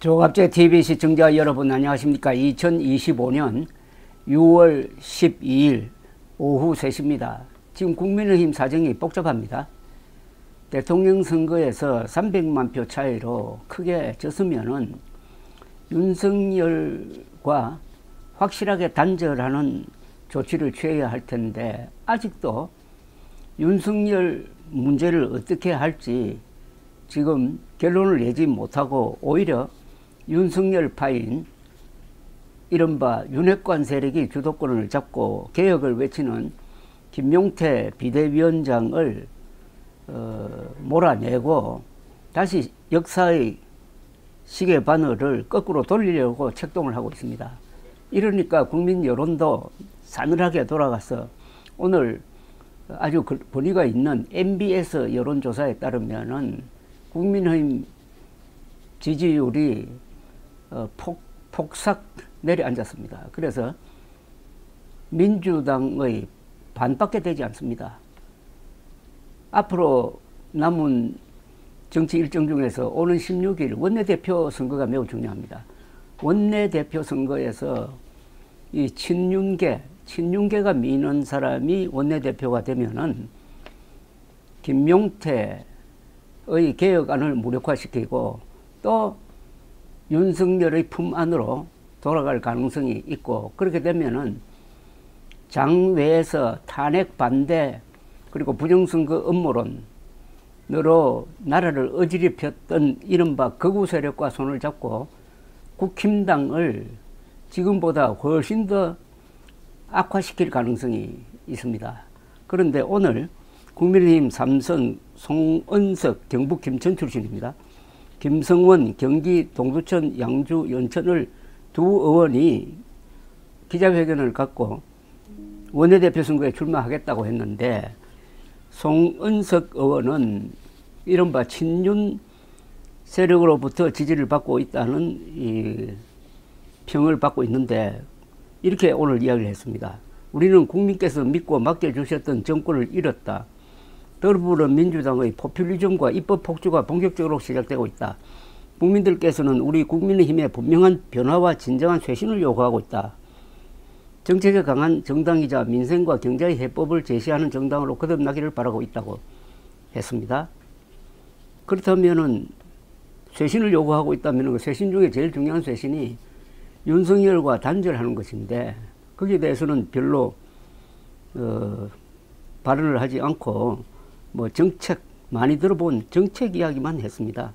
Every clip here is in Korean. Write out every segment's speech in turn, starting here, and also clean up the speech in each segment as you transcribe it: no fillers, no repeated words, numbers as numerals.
조갑제 TV 시청자 여러분 안녕하십니까. 2025년 6월 12일 오후 3시입니다. 지금 국민의힘 사정이 복잡합니다. 대통령 선거에서 300만 표 차이로 크게 졌으면은 윤석열과 확실하게 단절하는 조치를 취해야 할 텐데 아직도 윤석열 문제를 어떻게 할지 지금 결론을 내지 못하고 오히려 윤석열 파인 이른바 윤핵관 세력이 주도권을 잡고 개혁을 외치는 김용태 비대위원장을 몰아내고 다시 역사의 시계 바늘을 거꾸로 돌리려고 책동을 하고 있습니다. 이러니까 국민 여론도 싸늘하게 돌아가서 오늘 아주 권위가 있는 MBS 여론조사에 따르면은 국민의힘 지지율이 폭삭 내려앉았습니다. 그래서 민주당의 반밖에 되지 않습니다. 앞으로 남은 정치 일정 중에서 오는 16일 원내대표 선거가 매우 중요합니다. 원내대표 선거에서 이 친윤계가 미는 사람이 원내대표가 되면은 김용태의 개혁안을 무력화시키고 또 윤석열의 품 안으로 돌아갈 가능성이 있고, 그렇게 되면은 장외에서 탄핵 반대 그리고 부정선거 음모론으로 나라를 어지럽혔던 이른바 극우 세력과 손을 잡고 국힘당을 지금보다 훨씬 더 악화시킬 가능성이 있습니다. 그런데 오늘 국민의힘 삼선 송은석 경북 김천 출신입니다. 김성원 경기 동두천 양주 연천을 두 의원이 기자회견을 갖고 원내대표 선거에 출마하겠다고 했는데, 송은석 의원은 이른바 친윤 세력으로부터 지지를 받고 있다는 이 평을 받고 있는데, 이렇게 오늘 이야기를 했습니다. 우리는 국민께서 믿고 맡겨주셨던 정권을 잃었다. 더불어민주당의 포퓰리즘과 입법 폭주가 본격적으로 시작되고 있다. 국민들께서는 우리 국민의힘의 분명한 변화와 진정한 쇄신을 요구하고 있다. 정책에 강한 정당이자 민생과 경제의 해법을 제시하는 정당으로 거듭나기를 바라고 있다고 했습니다. 그렇다면은 쇄신을 요구하고 있다면 그 쇄신 중에 제일 중요한 쇄신이 윤석열과 단절하는 것인데, 거기에 대해서는 별로 발언을 하지 않고 정책, 많이 들어본 정책 이야기만 했습니다.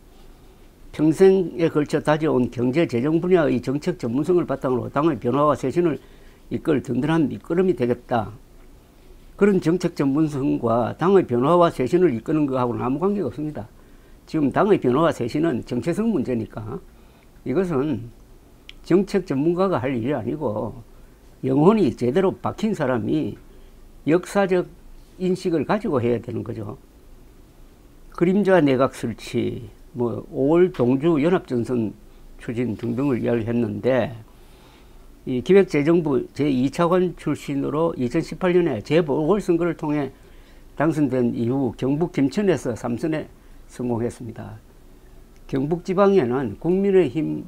평생에 걸쳐 다져온 경제 재정 분야의 정책 전문성을 바탕으로 당의 변화와 쇄신을 이끌 든든한 밑거름이 되겠다. 그런 정책 전문성과 당의 변화와 쇄신을 이끄는 것하고는 아무 관계가 없습니다. 지금 당의 변화와 쇄신은 정체성 문제니까 이것은 정책 전문가가 할 일이 아니고 영혼이 제대로 박힌 사람이 역사적 인식을 가지고 해야 되는 거죠. 그림자 내각 설치, 5월 동주 연합전선 추진 등등을 이야기했는데, 이 기획재정부 제2차관 출신으로 2018년에 재보궐선거를 통해 당선된 이후 경북 김천에서 3선에 성공했습니다. 경북 지방에는 국민의힘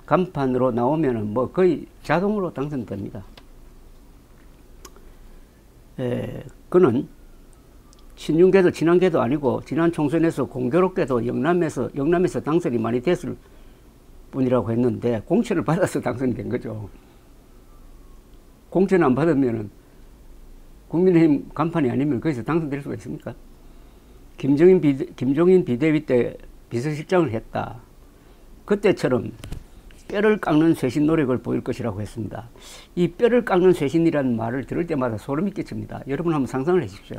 간판으로 나오면은 거의 자동으로 당선됩니다. 그는 친윤계도 친한계도 아니고 지난 총선에서 공교롭게도 영남에서 당선이 많이 됐을 뿐이라고 했는데 공천을 받아서 당선이 된 거죠. 공천 안 받으면은 국민의힘 간판이 아니면 거기서 당선될 수가 있습니까? 김종인 비대위 때 비서실장을 했다. 그때처럼 뼈를 깎는 쇄신 노력을 보일 것이라고 했습니다. 이 뼈를 깎는 쇄신이라는 말을 들을 때마다 소름이 끼칩니다. 여러분 한번 상상을 해 주십시오.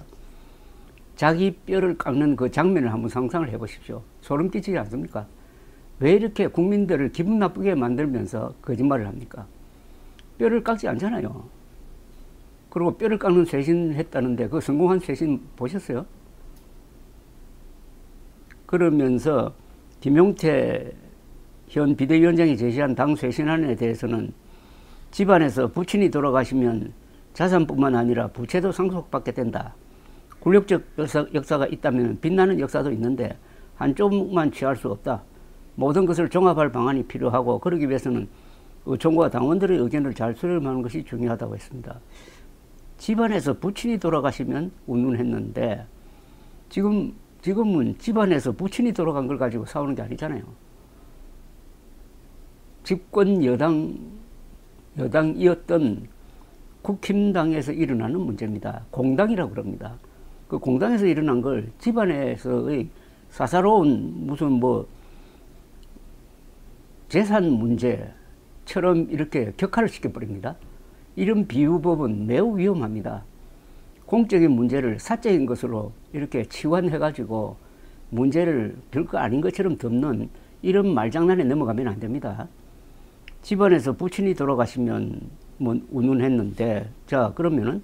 자기 뼈를 깎는 그 장면을 한번 상상을 해 보십시오. 소름 끼치지 않습니까? 왜 이렇게 국민들을 기분 나쁘게 만들면서 거짓말을 합니까? 뼈를 깎지 않잖아요. 그리고 뼈를 깎는 쇄신 했다는데 그 성공한 쇄신 보셨어요? 그러면서 김용태 현 비대위원장이 제시한 당 쇄신안에 대해서는 집안에서 부친이 돌아가시면 자산뿐만 아니라 부채도 상속받게 된다. 굴욕적 역사가 있다면 빛나는 역사도 있는데 한쪽만 취할 수 없다. 모든 것을 종합할 방안이 필요하고 그러기 위해서는 의총과 당원들의 의견을 잘 수렴하는 것이 중요하다고 했습니다. 집안에서 부친이 돌아가시면 운운했는데 지금은 집안에서 부친이 돌아간 걸 가지고 싸우는 게 아니잖아요. 집권 여당이었던 국힘당에서 일어나는 문제입니다. 공당이라고 그럽니다. 그 공당에서 일어난 걸 집안에서의 사사로운 무슨 뭐 재산 문제처럼 이렇게 격화를 시켜버립니다. 이런 비유법은 매우 위험합니다. 공적인 문제를 사적인 것으로 이렇게 치환해가지고 문제를 별거 아닌 것처럼 덮는 이런 말장난에 넘어가면 안 됩니다. 집안에서 부친이 돌아가시면 뭐 운운했는데, 자 그러면은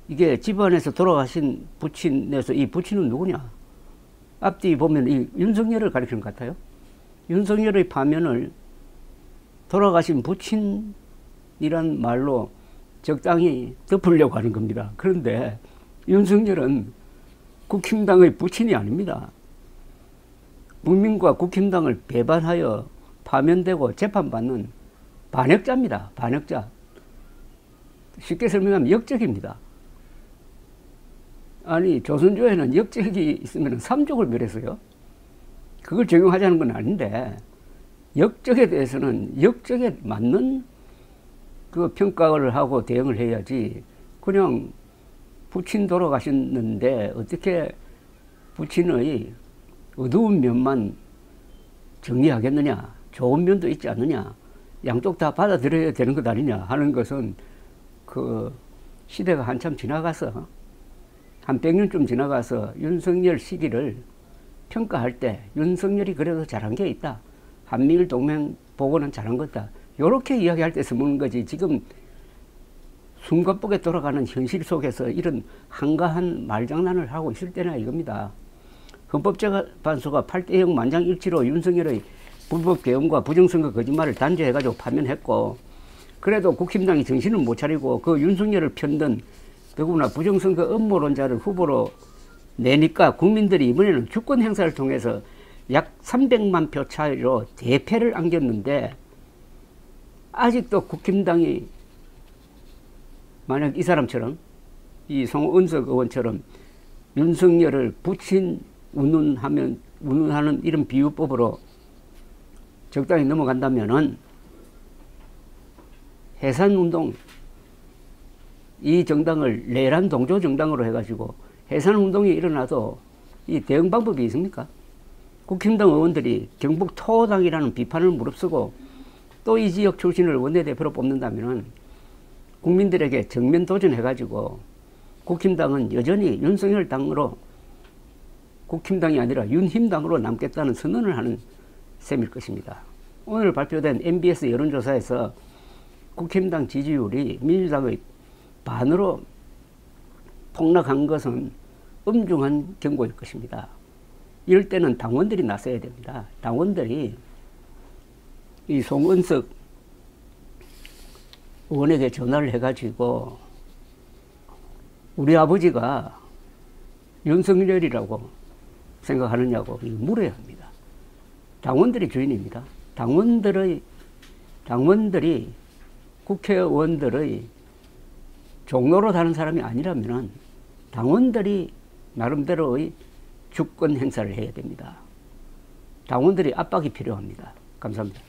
이게 집안에서 돌아가신 부친에서 이 부친은 누구냐? 앞뒤 보면 이 윤석열을 가리키는 것 같아요. 윤석열의 파면을 돌아가신 부친이란 말로 적당히 덮으려고 하는 겁니다. 그런데 윤석열은 국힘당의 부친이 아닙니다. 국민과 국힘당을 배반하여 파면되고 재판받는 반역자입니다. 반역자. 쉽게 설명하면 역적입니다. 아니 조선조에는 역적이 있으면 삼족을 멸했어요. 그걸 적용하자는 건 아닌데 역적에 대해서는 역적에 맞는 그 평가를 하고 대응을 해야지 그냥 부친 돌아가셨는데 어떻게 부친의 어두운 면만 정리하겠느냐, 좋은 면도 있지 않느냐, 양쪽 다 받아들여야 되는 것 아니냐 하는 것은 그 시대가 한참 지나가서 한 100년쯤 지나가서 윤석열 시기를 평가할 때 윤석열이 그래도 잘한 게 있다. 한미일 동맹 보고는 잘한 거다. 이렇게 이야기할 때 쓰는 거지. 지금 숨가쁘게 돌아가는 현실 속에서 이런 한가한 말장난을 하고 있을 때나 이겁니다. 헌법재판소가 8대0 만장일치로 윤석열의 불법 개헌과 부정선거 거짓말을 단죄해가지고 파면했고, 그래도 국힘당이 정신을 못 차리고 그 윤석열을 편든 더구나 부정선거 음모론자를 후보로 내니까 국민들이 이번에는 주권 행사를 통해서 약 300만 표 차이로 대패를 안겼는데, 아직도 국힘당이 만약 이 사람처럼, 이 송은석 의원처럼 윤석열을 부친 운운하는 이런 비유법으로 적당히 넘어간다면은 해산운동, 이 정당을 내란 동조 정당으로 해가지고 해산운동이 일어나도 이 대응 방법이 있습니까? 국힘당 의원들이 경북 토당이라는 비판을 무릅쓰고 또 이 지역 출신을 원내대표로 뽑는다면은 국민들에게 정면 도전해가지고 국힘당은 여전히 윤석열 당으로, 국힘당이 아니라 윤힘당으로 남겠다는 선언을 하는 셈일 것입니다. 오늘 발표된 MBS 여론조사에서 국힘당 지지율이 민주당의 반으로 폭락한 것은 엄중한 경고일 것입니다. 이럴 때는 당원들이 나서야 됩니다. 당원들이 이 송은석 의원에게 전화를 해가지고 우리 아버지가 윤석열이라고 생각하느냐고 물어야 합니다. 당원들이 주인입니다. 당원들이 국회의원들의 종로로 다는 사람이 아니라면 당원들이 나름대로의 주권 행사를 해야 됩니다. 당원들이 압박이 필요합니다. 감사합니다.